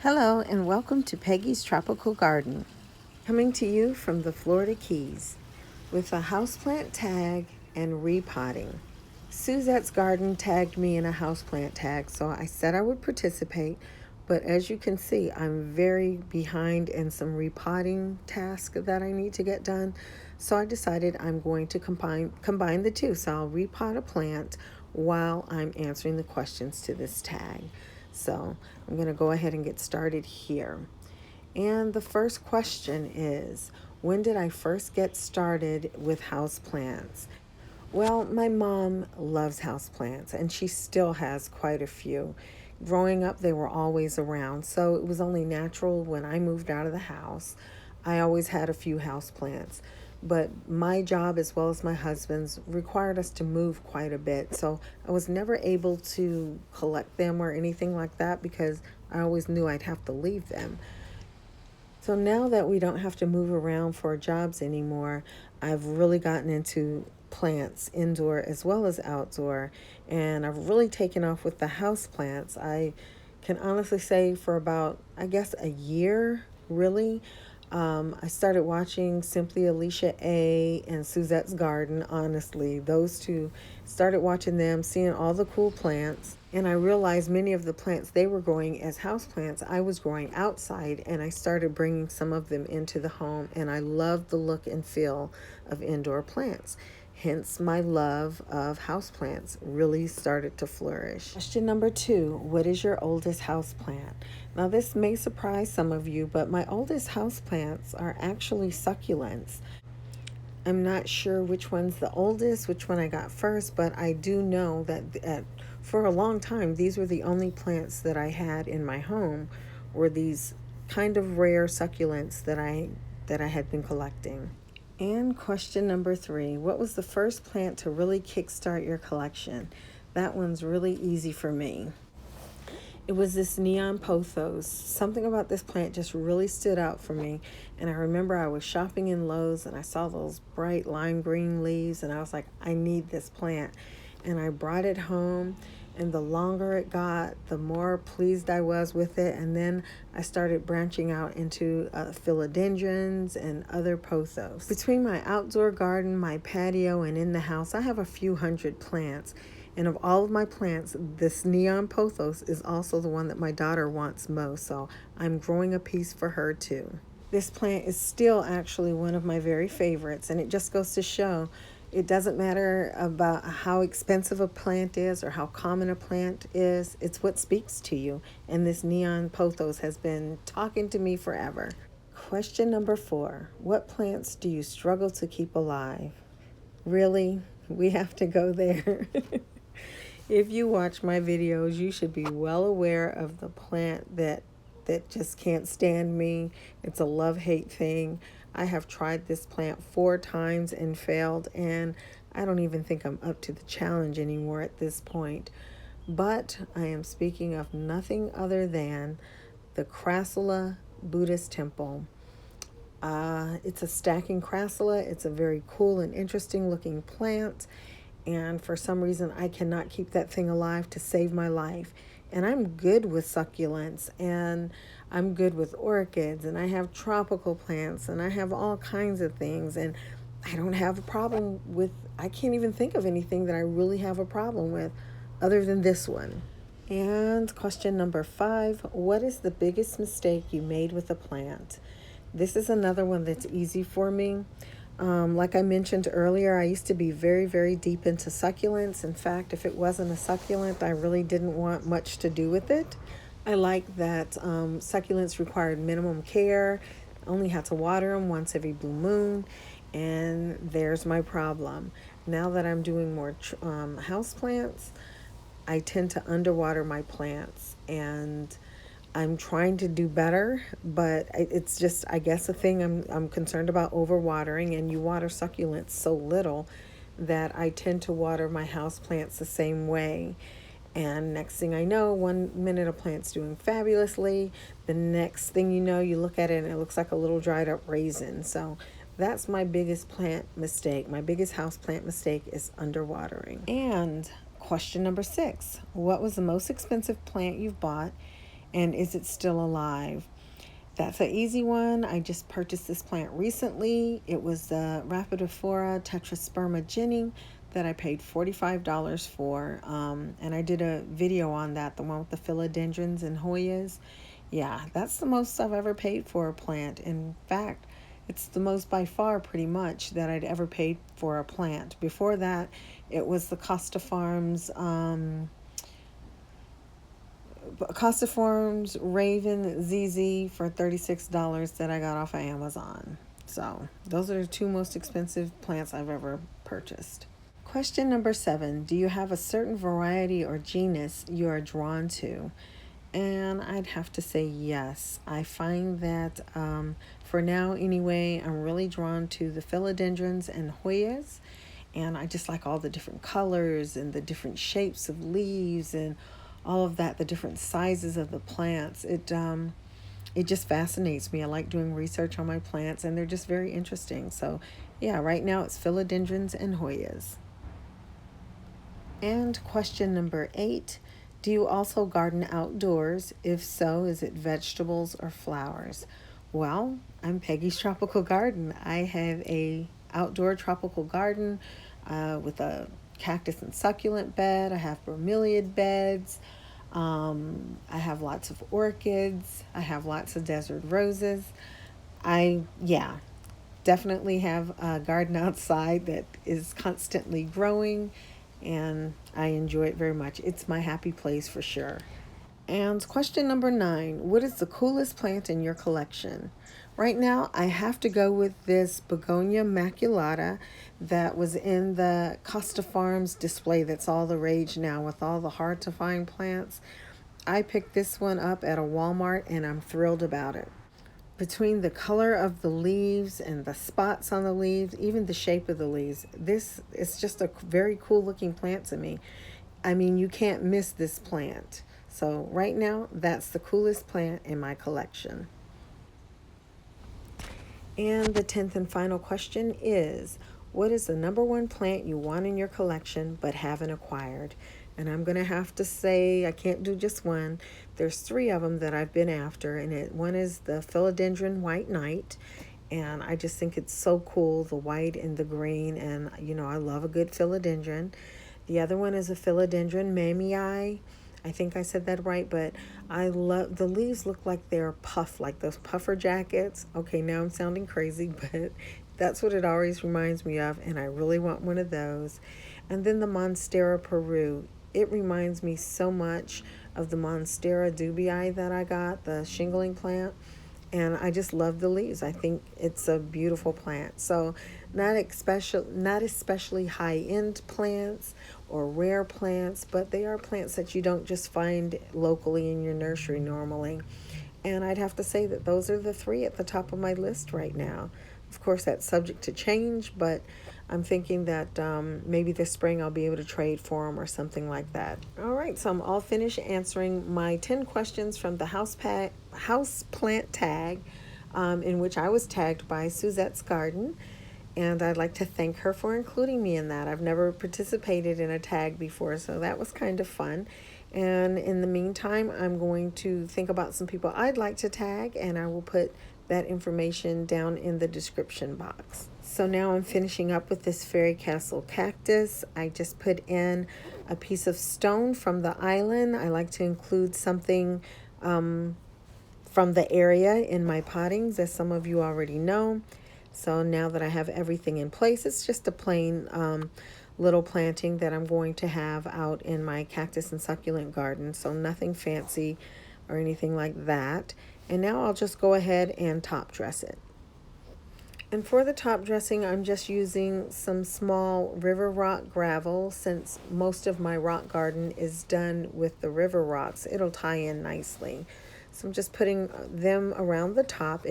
Hello and welcome to Peggy's Tropical Garden, coming to you from the Florida Keys with a houseplant tag and repotting. Suzette's Garden tagged me in a houseplant tag, so I said I would participate, but as you can see, I'm very behind in some repotting tasks that I need to get done, so I decided I'm going to combine the two. So I'll repot a plant while I'm answering the questions to this tag. So I'm going to go ahead and get started here. And the first question is, when did I first get started with houseplants? Well, my mom loves houseplants and she still has quite a few. Growing up, they were always around, so it was only natural when I moved out of the house. I always had a few houseplants, but my job as well as my husband's required us to move quite a bit, so I was never able to collect them or anything like that because I always knew I'd have to leave them. So now that we don't have to move around for jobs anymore, I've really gotten into plants indoor as well as outdoor, and I've really taken off with the house plants. I can honestly say for about, I guess, a year, really. I started watching Simply Alicia A and Suzette's Garden, honestly. Those two, started watching them, seeing all the cool plants. And I realized many of the plants they were growing as house plants, I was growing outside, and I started bringing some of them into the home. And I loved the look and feel of indoor plants. Hence, my love of houseplants really started to flourish. Question number 2, what is your oldest houseplant? Now, this may surprise some of you, but my oldest houseplants are actually succulents. I'm not sure which one's the oldest, which one I got first, but I do know that for a long time, these were the only plants that I had in my home, were these kind of rare succulents that I had been collecting. And question number 3, what was the first plant to really kickstart your collection? That one's really easy for me. It was this neon pothos. Something about this plant just really stood out for me. And I remember I was shopping in Lowe's and I saw those bright lime green leaves and I was like, I need this plant. And I brought it home, and the longer it got, the more pleased I was with it. And then I started branching out into philodendrons and other pothos. Between my outdoor garden, my patio, and in the house, I have a few hundred plants. And of all of my plants, this neon pothos is also the one that my daughter wants most. So I'm growing a piece for her too. This plant is still actually one of my very favorites, and it just goes to show it doesn't matter about how expensive a plant is or how common a plant is. It's what speaks to you. And this neon pothos has been talking to me forever. Question number 4. What plants do you struggle to keep alive? Really? We have to go there. If you watch my videos, you should be well aware of the plant that just can't stand me. It's a love-hate thing. I have tried this plant 4 times and failed, and I don't even think I'm up to the challenge anymore at this point. But I am speaking of nothing other than the Crassula Buddhist temple. It's a stacking crassula. It's a very cool and interesting looking plant, and for some reason I cannot keep that thing alive to save my life. And I'm good with succulents, and I'm good with orchids, and I have tropical plants, and I have all kinds of things, and I don't have a problem with, I can't even think of anything that I really have a problem with other than this one. And question number 5, what is the biggest mistake you made with a plant? This is another one that's easy for me. Like I mentioned earlier, I used to be very, very deep into succulents. In fact, if it wasn't a succulent, I really didn't want much to do with it. I like that succulents required minimum care. I only had to water them once every blue moon, and there's my problem. Now that I'm doing more house plants, I tend to underwater my plants, and I'm trying to do better, but it's just, I guess, a thing I'm concerned about overwatering, and you water succulents so little that I tend to water my house plants the same way. And next thing I know, one minute a plant's doing fabulously, the next thing you know, you look at it and it looks like a little dried up raisin. So that's my biggest plant mistake. My biggest house plant mistake is underwatering. And question number 6, what was the most expensive plant you've bought, And is it still alive? That's an easy one. I just purchased this plant recently. It was the Rhaphidophora tetrasperma that I paid $45 for. And I did a video on that, the one with the philodendrons and Hoyas. Yeah, that's the most I've ever paid for a plant. In fact, it's the most by far pretty much that I'd ever paid for a plant. Before that, it was the Costa Farms Raven ZZ for $36 that I got off of Amazon. So those are the two most expensive plants I've ever purchased. Question number 7. Do you have a certain variety or genus you are drawn to? And I'd have to say yes. I find that for now anyway, I'm really drawn to the philodendrons and Hoyas. And I just like all the different colors and the different shapes of leaves and all of that, the different sizes of the plants. It just fascinates me. I like doing research on my plants, and they're just very interesting. So yeah, right now it's philodendrons and Hoyas. And question number 8, do you also garden outdoors? If so, is it vegetables or flowers? Well, I'm Peggy's Tropical Garden. I have a outdoor tropical garden with a cactus and succulent bed. I have bromeliad beds. I have lots of orchids. I have lots of desert roses. Yeah, definitely have a garden outside that is constantly growing, and I enjoy it very much. It's my happy place for sure. And question number 9, what is the coolest plant in your collection? Right now, I have to go with this Begonia maculata that was in the Costa Farms display that's all the rage now with all the hard to find plants. I picked this one up at a Walmart and I'm thrilled about it. Between the color of the leaves and the spots on the leaves, even the shape of the leaves, this is just a very cool looking plant to me. I mean, you can't miss this plant. So right now, that's the coolest plant in my collection. And the 10th and final question is, what is the number one plant you want in your collection but haven't acquired? And I'm going to have to say I can't do just one. There's 3 of them that I've been after, and one is the philodendron white knight, and I just think it's so cool, the white and the green, and I love a good philodendron. The other one is a philodendron mamii. I think I said that right, but I love the leaves, look like they're puff, like those puffer jackets. Okay, now I'm sounding crazy, but that's what it always reminds me of, and I really want one of those. And then the Monstera Peru. It reminds me so much of the Monstera dubii that I got, the shingling plant. And I just love the leaves. I think it's a beautiful plant. So not especially high-end plants or rare plants, but they are plants that you don't just find locally in your nursery normally. And I'd have to say that those are the 3 at the top of my list right now. Of course, that's subject to change, but I'm thinking that maybe this spring I'll be able to trade for them or something like that. All right, so I'm all finished answering my 10 questions from the Houseplant tag, in which I was tagged by Suzette's Garden. And I'd like to thank her for including me in that. I've never participated in a tag before, so that was kind of fun. And in the meantime, I'm going to think about some people I'd like to tag, and I will put that information down in the description box. So now I'm finishing up with this fairy castle cactus. I just put in a piece of stone from the island. I like to include something from the area in my pottings, as some of you already know. So now that I have everything in place, it's just a plain little planting that I'm going to have out in my cactus and succulent garden. So nothing fancy or anything like that. And now I'll just go ahead and top dress it. And for the top dressing, I'm just using some small river rock gravel. Since most of my rock garden is done with the river rocks, it'll tie in nicely. So I'm just putting them around the top.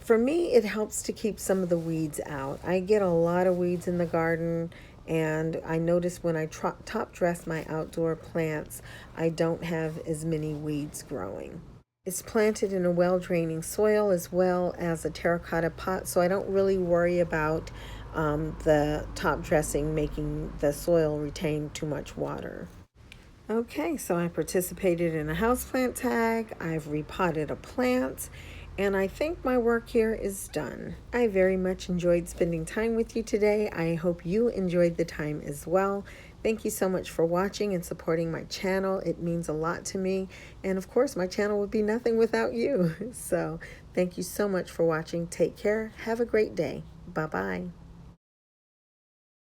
For me, it helps to keep some of the weeds out. I get a lot of weeds in the garden, and I notice when I top dress my outdoor plants, I don't have as many weeds growing. It's planted in a well-draining soil as well as a terracotta pot, so I don't really worry about the top dressing making the soil retain too much water. Okay, so I participated in a houseplant tag, I've repotted a plant, and I think my work here is done. I very much enjoyed spending time with you today. I hope you enjoyed the time as well. Thank you so much for watching and supporting my channel. It means a lot to me. And of course, my channel would be nothing without you. So thank you so much for watching. Take care. Have a great day. Bye-bye.